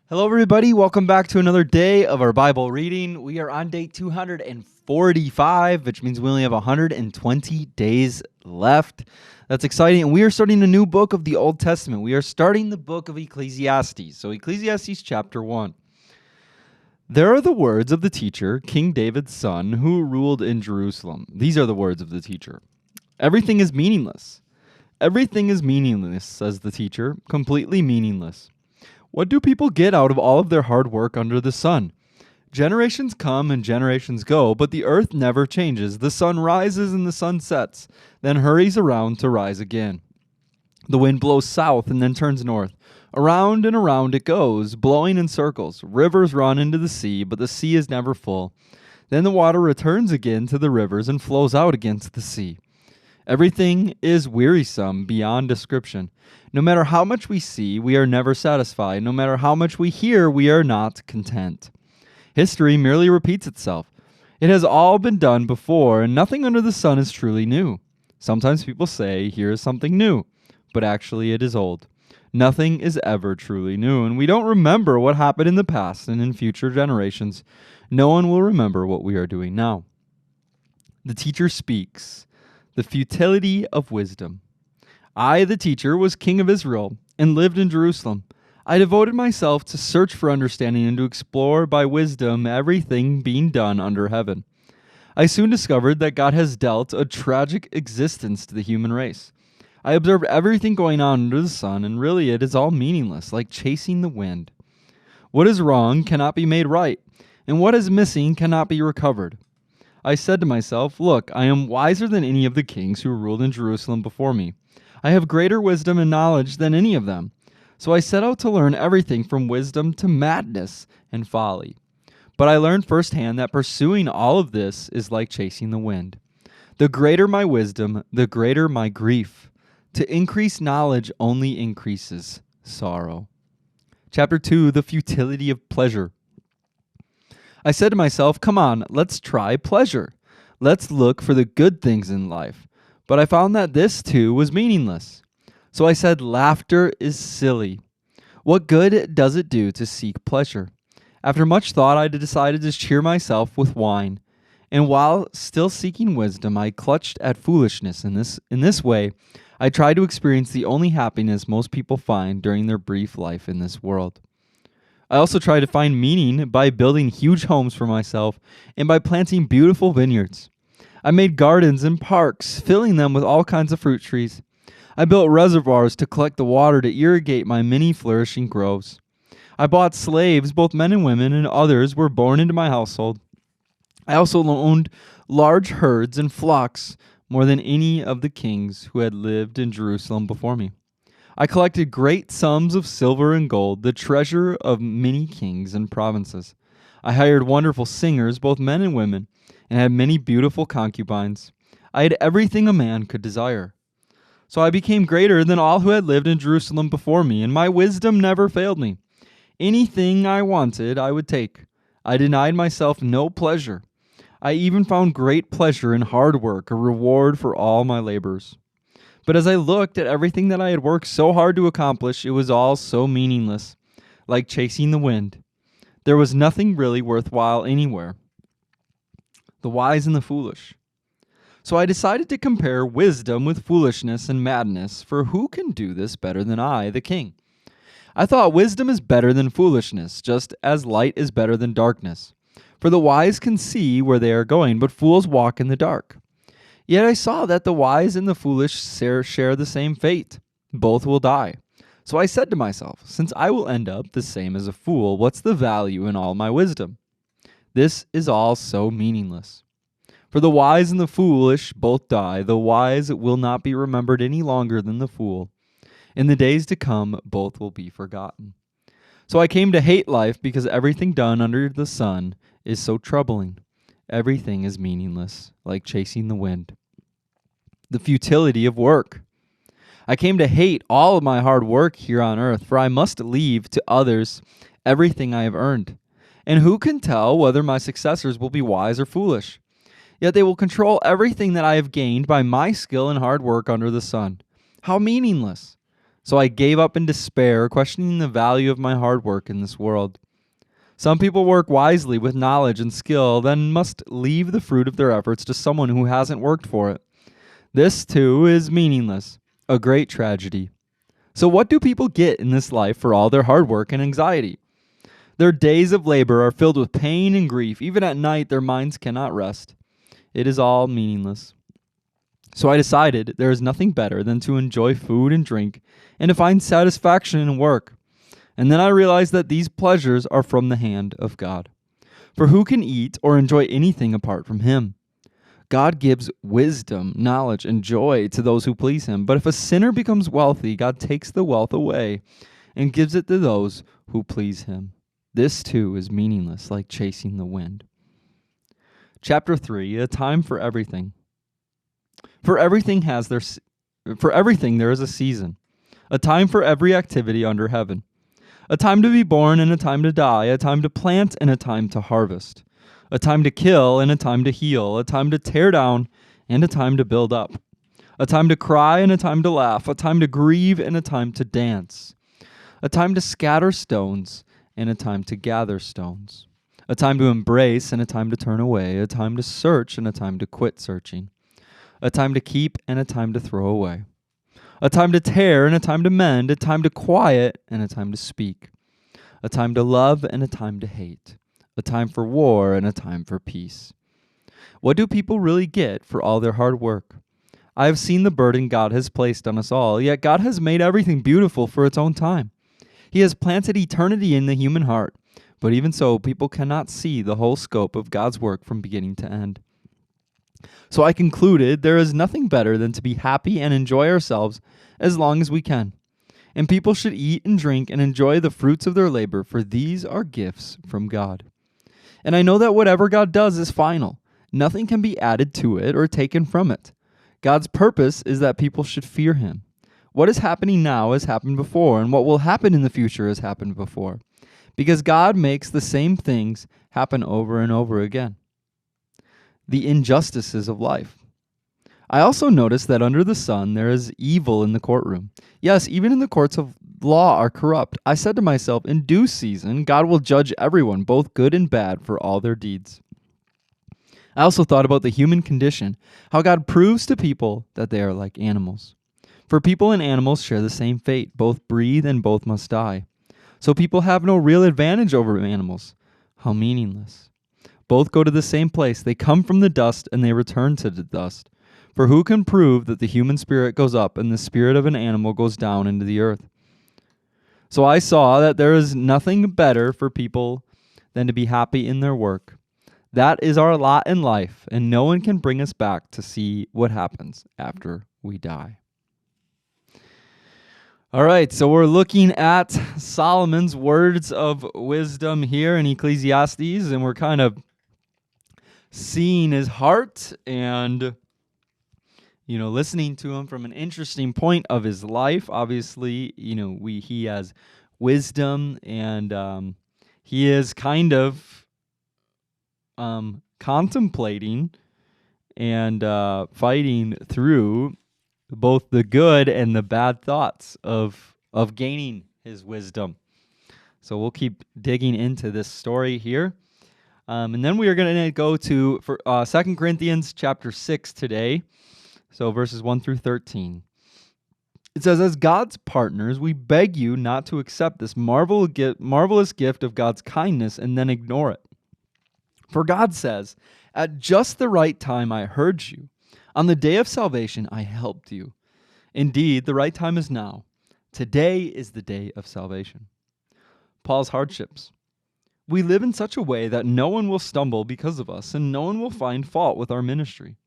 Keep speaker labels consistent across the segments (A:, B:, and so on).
A: Hello, everybody. Welcome back to another day of our Bible reading. We are on day 245, which means we only have 120 days left. That's exciting. And we are starting a new book of the Old Testament. We are starting the book of Ecclesiastes. So, Ecclesiastes chapter 1. There are the words of the teacher, King David's son, who ruled in Jerusalem. These are the words of the teacher. Everything is meaningless. Everything is meaningless, says the teacher, completely meaningless. What do people get out of all of their hard work under the sun? Generations come and generations go, but the earth never changes. The sun rises and the sun sets, then hurries around to rise again. The wind blows south and then turns north. Around and around it goes, blowing in circles. Rivers run into the sea, but the sea is never full. Then the water returns again to the rivers and flows out again to the sea. Everything is wearisome beyond description. No matter how much we see, we are never satisfied. No matter how much we hear, we are not content. History merely repeats itself. It has all been done before, and nothing under the sun is truly new. Sometimes people say, here is something new, but actually it is old. Nothing is ever truly new, and we don't remember what happened in the past, and in future generations, no one will remember what we are doing now. The teacher speaks. The futility of wisdom. I, the teacher, was king of Israel and lived in Jerusalem. I devoted myself to search for understanding and to explore by wisdom everything being done under heaven. I soon discovered that God has dealt a tragic existence to the human race. I observed everything going on under the sun, and really it is all meaningless, like chasing the wind. What is wrong cannot be made right, and what is missing cannot be recovered. I said to myself, look, I am wiser than any of the kings who ruled in Jerusalem before me. I have greater wisdom and knowledge than any of them. So I set out to learn everything from wisdom to madness and folly. But I learned firsthand that pursuing all of this is like chasing the wind. The greater my wisdom, the greater my grief. To increase knowledge only increases sorrow. Chapter 2, the futility of pleasure. I said to myself, come on, let's try pleasure. Let's look for the good things in life. But I found that this too was meaningless. So I said, laughter is silly. What good does it do to seek pleasure? After much thought, I decided to cheer myself with wine. And while still seeking wisdom, I clutched at foolishness. In this way, I tried to experience the only happiness most people find during their brief life in this world. I also try to find meaning by building huge homes for myself and by planting beautiful vineyards. I made gardens and parks, filling them with all kinds of fruit trees. I built reservoirs to collect the water to irrigate my many flourishing groves. I bought slaves, both men and women, and others were born into my household. I also owned large herds and flocks, more than any of the kings who had lived in Jerusalem before me. I collected great sums of silver and gold, the treasure of many kings and provinces. I hired wonderful singers, both men and women, and had many beautiful concubines. I had everything a man could desire. So I became greater than all who had lived in Jerusalem before me, and my wisdom never failed me. Anything I wanted, I would take. I denied myself no pleasure. I even found great pleasure in hard work, a reward for all my labors. But as I looked at everything that I had worked so hard to accomplish, it was all so meaningless, like chasing the wind. There was nothing really worthwhile anywhere. The wise and the foolish. So I decided to compare wisdom with foolishness and madness, for who can do this better than I, the king? I thought wisdom is better than foolishness, just as light is better than darkness. For the wise can see where they are going, but fools walk in the dark. Yet I saw that the wise and the foolish share the same fate. Both will die. So I said to myself, since I will end up the same as a fool, what's the value in all my wisdom? This is all so meaningless. For the wise and the foolish both die. The wise will not be remembered any longer than the fool. In the days to come, both will be forgotten. So I came to hate life because everything done under the sun is so troubling. Everything is meaningless, like chasing the wind. The futility of work. I came to hate all of my hard work here on earth, for I must leave to others everything I have earned. And who can tell whether my successors will be wise or foolish? Yet they will control everything that I have gained by my skill and hard work under the sun. How meaningless! So I gave up in despair, questioning the value of my hard work in this world. Some people work wisely with knowledge and skill, then must leave the fruit of their efforts to someone who hasn't worked for it. This, too, is meaningless, a great tragedy. So what do people get in this life for all their hard work and anxiety? Their days of labor are filled with pain and grief. Even at night, their minds cannot rest. It is all meaningless. So I decided there is nothing better than to enjoy food and drink and to find satisfaction in work. And then I realized that these pleasures are from the hand of God. For who can eat or enjoy anything apart from Him? God gives wisdom, knowledge, and joy to those who please Him. But if a sinner becomes wealthy, God takes the wealth away and gives it to those who please Him. This too is meaningless, like chasing the wind. Chapter 3, a time for everything. For everything there is a season, a time for every activity under heaven. A time to be born and a time to die, a time to plant and a time to harvest, a time to kill and a time to heal, a time to tear down and a time to build up, a time to cry and a time to laugh, a time to grieve and a time to dance, a time to scatter stones and a time to gather stones, a time to embrace and a time to turn away, a time to search and a time to quit searching, a time to keep and a time to throw away, a time to tear and a time to mend, a time to quiet and a time to speak, a time to love and a time to hate, a time for war and a time for peace. What do people really get for all their hard work? I have seen the burden God has placed on us all, yet God has made everything beautiful for its own time. He has planted eternity in the human heart, but even so, people cannot see the whole scope of God's work from beginning to end. So I concluded there is nothing better than to be happy and enjoy ourselves as long as we can. And people should eat and drink and enjoy the fruits of their labor, for these are gifts from God. And I know that whatever God does is final. Nothing can be added to it or taken from it. God's purpose is that people should fear Him. What is happening now has happened before, and what will happen in the future has happened before, because God makes the same things happen over and over again. The injustices of life. I also noticed that under the sun there is evil in the courtroom. Yes, even in the courts of law are corrupt. I said to myself, in due season, God will judge everyone, both good and bad, for all their deeds. I also thought about the human condition, how God proves to people that they are like animals. For people and animals share the same fate, both breathe and both must die. So people have no real advantage over animals. How meaningless. Both go to the same place. They come from the dust and they return to the dust. For who can prove that the human spirit goes up and the spirit of an animal goes down into the earth? So I saw that there is nothing better for people than to be happy in their work. That is our lot in life, and no one can bring us back to see what happens after we die. All right, so we're looking at Solomon's words of wisdom here in Ecclesiastes, and we're kind of seeing his heart and, listening to him from an interesting point of his life. Obviously, he has wisdom, and he is kind of contemplating and fighting through both the good and the bad thoughts of gaining his wisdom. So we'll keep digging into this story here. And then we are going to go to 2 Corinthians chapter 6 today. So verses 1 through 13. It says, as God's partners, we beg you not to accept this marvelous gift of God's kindness and then ignore it. For God says, at just the right time I heard you. On the day of salvation I helped you. Indeed, the right time is now. Today is the day of salvation. Paul's hardships. We live in such a way that no one will stumble because of us, and no one will find fault with our ministry.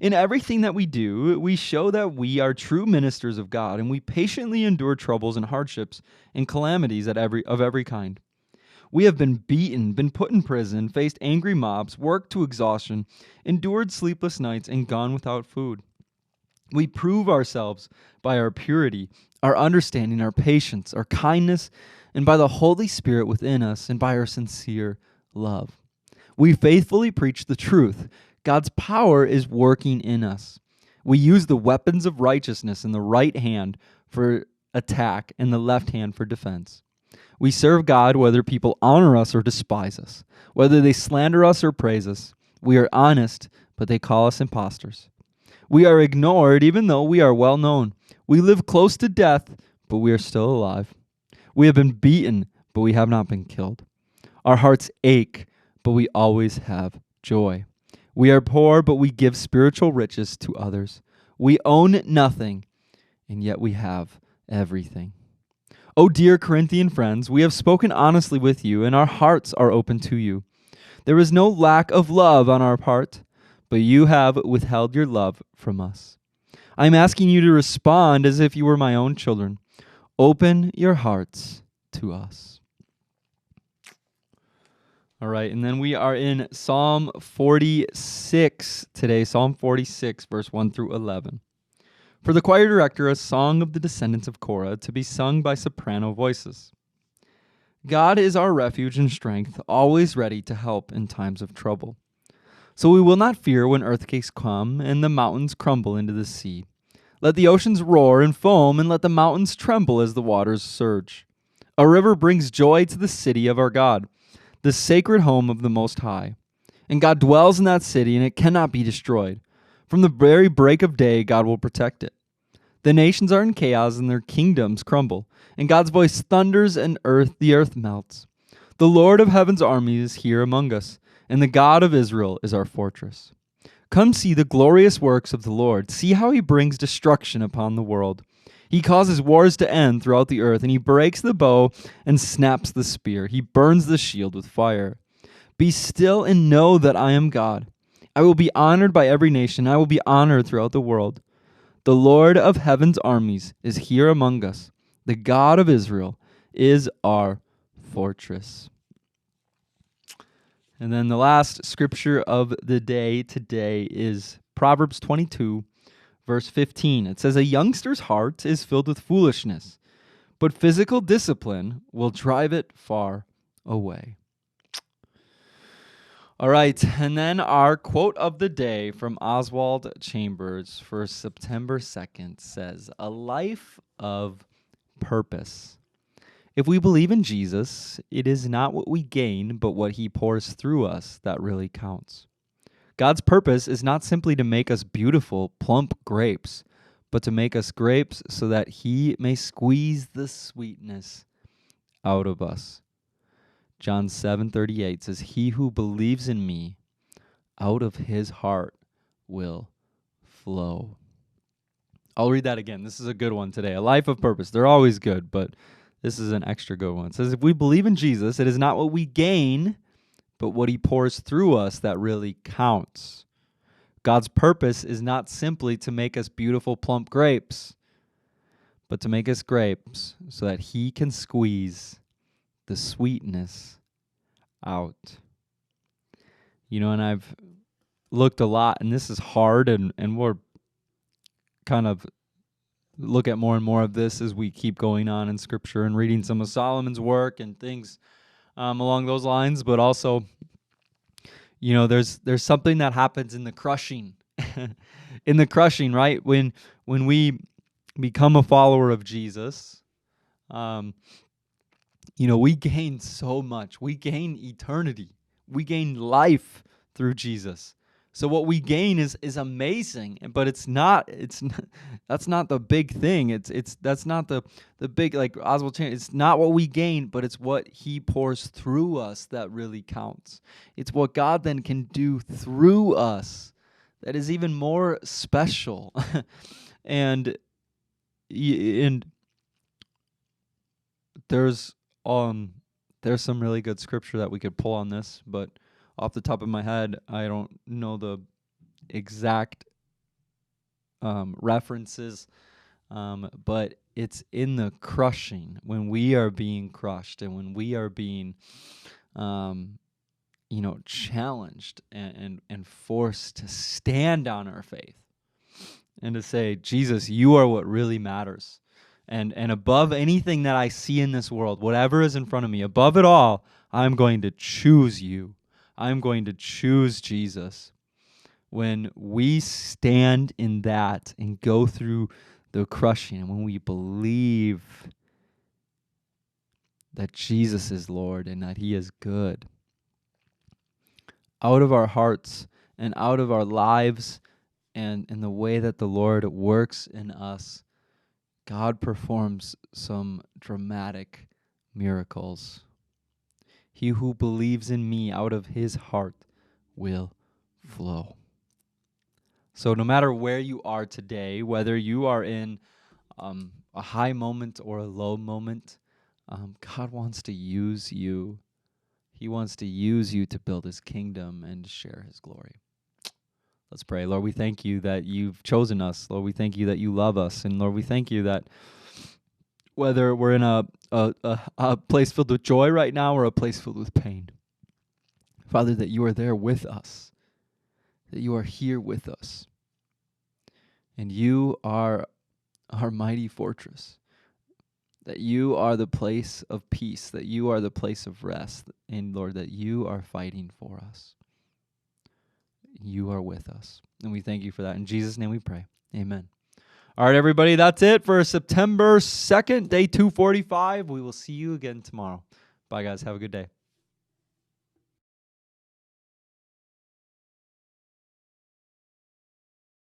A: In everything that we do, we show that we are true ministers of God, and we patiently endure troubles and hardships and calamities of every kind. We have been beaten, been put in prison, faced angry mobs, worked to exhaustion, endured sleepless nights, and gone without food. We prove ourselves by our purity, our understanding, our patience, our kindness, and by the Holy Spirit within us, and by our sincere love. We faithfully preach the truth. God's power is working in us. We use the weapons of righteousness in the right hand for attack and the left hand for defense. We serve God whether people honor us or despise us, whether they slander us or praise us. We are honest, but they call us impostors. We are ignored even though we are well known. We live close to death, but we are still alive. We have been beaten, but we have not been killed. Our hearts ache, but we always have joy. We are poor, but we give spiritual riches to others. We own nothing, and yet we have everything. Oh, dear Corinthian friends, we have spoken honestly with you, and our hearts are open to you. There is no lack of love on our part, but you have withheld your love from us. I am asking you to respond as if you were my own children. Open your hearts to us. All right, and then we are in Psalm 46 today, Psalm 46, verse 1 through 11. For the choir director, a song of the descendants of Korah to be sung by soprano voices. God is our refuge and strength, always ready to help in times of trouble. So we will not fear when earthquakes come and the mountains crumble into the sea. Let the oceans roar and foam, and let the mountains tremble as the waters surge. A river brings joy to the city of our God, the sacred home of the Most High. And God dwells in that city, and it cannot be destroyed. From the very break of day, God will protect it. The nations are in chaos, and their kingdoms crumble. And God's voice thunders, and the earth melts. The Lord of heaven's armies is here among us, and the God of Israel is our fortress. Come see the glorious works of the Lord. See how he brings destruction upon the world. He causes wars to end throughout the earth, and he breaks the bow and snaps the spear. He burns the shield with fire. Be still and know that I am God. I will be honored by every nation. I will be honored throughout the world. The Lord of heaven's armies is here among us. The God of Israel is our fortress. And then the last scripture of the day today is Proverbs 22, verse 15. It says, a youngster's heart is filled with foolishness, but physical discipline will drive it far away. All right, and then our quote of the day from Oswald Chambers for September 2nd says, a life of purpose. If we believe in Jesus, it is not what we gain, but what he pours through us that really counts. God's purpose is not simply to make us beautiful, plump grapes, but to make us grapes so that he may squeeze the sweetness out of us. John 7:38 says, he who believes in me, out of his heart will flow. I'll read that again. This is a good one today. A life of purpose. They're always good, but this is an extra good one. It says, if we believe in Jesus, it is not what we gain, but what he pours through us that really counts. God's purpose is not simply to make us beautiful, plump grapes, but to make us grapes so that he can squeeze the sweetness out. You know, and I've looked a lot, and this is hard, and we're kind of look at more and more of this as we keep going on in Scripture and reading some of Solomon's work and things along those lines. But also, you know, there's something that happens in the crushing, in the crushing, right? When we become a follower of Jesus, you know, we gain so much. We gain eternity. We gain life through Jesus. So what we gain is amazing, but that's not the big thing. That's not the big, like Oswald Chambers, it's not what we gain, but it's what he pours through us that really counts. It's what God then can do through us that is even more special. and there's some really good scripture that we could pull on this, but off the top of my head, I don't know the exact references, but it's in the crushing, when we are being crushed and when we are being, challenged and forced to stand on our faith and to say, Jesus, you are what really matters. And above anything that I see in this world, whatever is in front of me, above it all, I'm going to choose you. I'm going to choose Jesus. When we stand in that and go through the crushing, and when we believe that Jesus is Lord and that he is good, out of our hearts and out of our lives and in the way that the Lord works in us, God performs some dramatic miracles. He who believes in me, out of his heart will flow. So no matter where you are today, whether you are in a high moment or a low moment, God wants to use you. He wants to use you to build his kingdom and to share his glory. Let's pray. Lord, we thank you that you've chosen us. Lord, we thank you that you love us. And Lord, we thank you that whether we're in a place filled with joy right now or a place filled with pain, Father, that you are there with us, that you are here with us. And you are our mighty fortress, that you are the place of peace, that you are the place of rest, and Lord, that you are fighting for us. You are with us, and we thank you for that. In Jesus' name we pray. Amen. All right, everybody, that's it for September 2nd, day 245. We will see you again tomorrow. Bye, guys. Have a good day.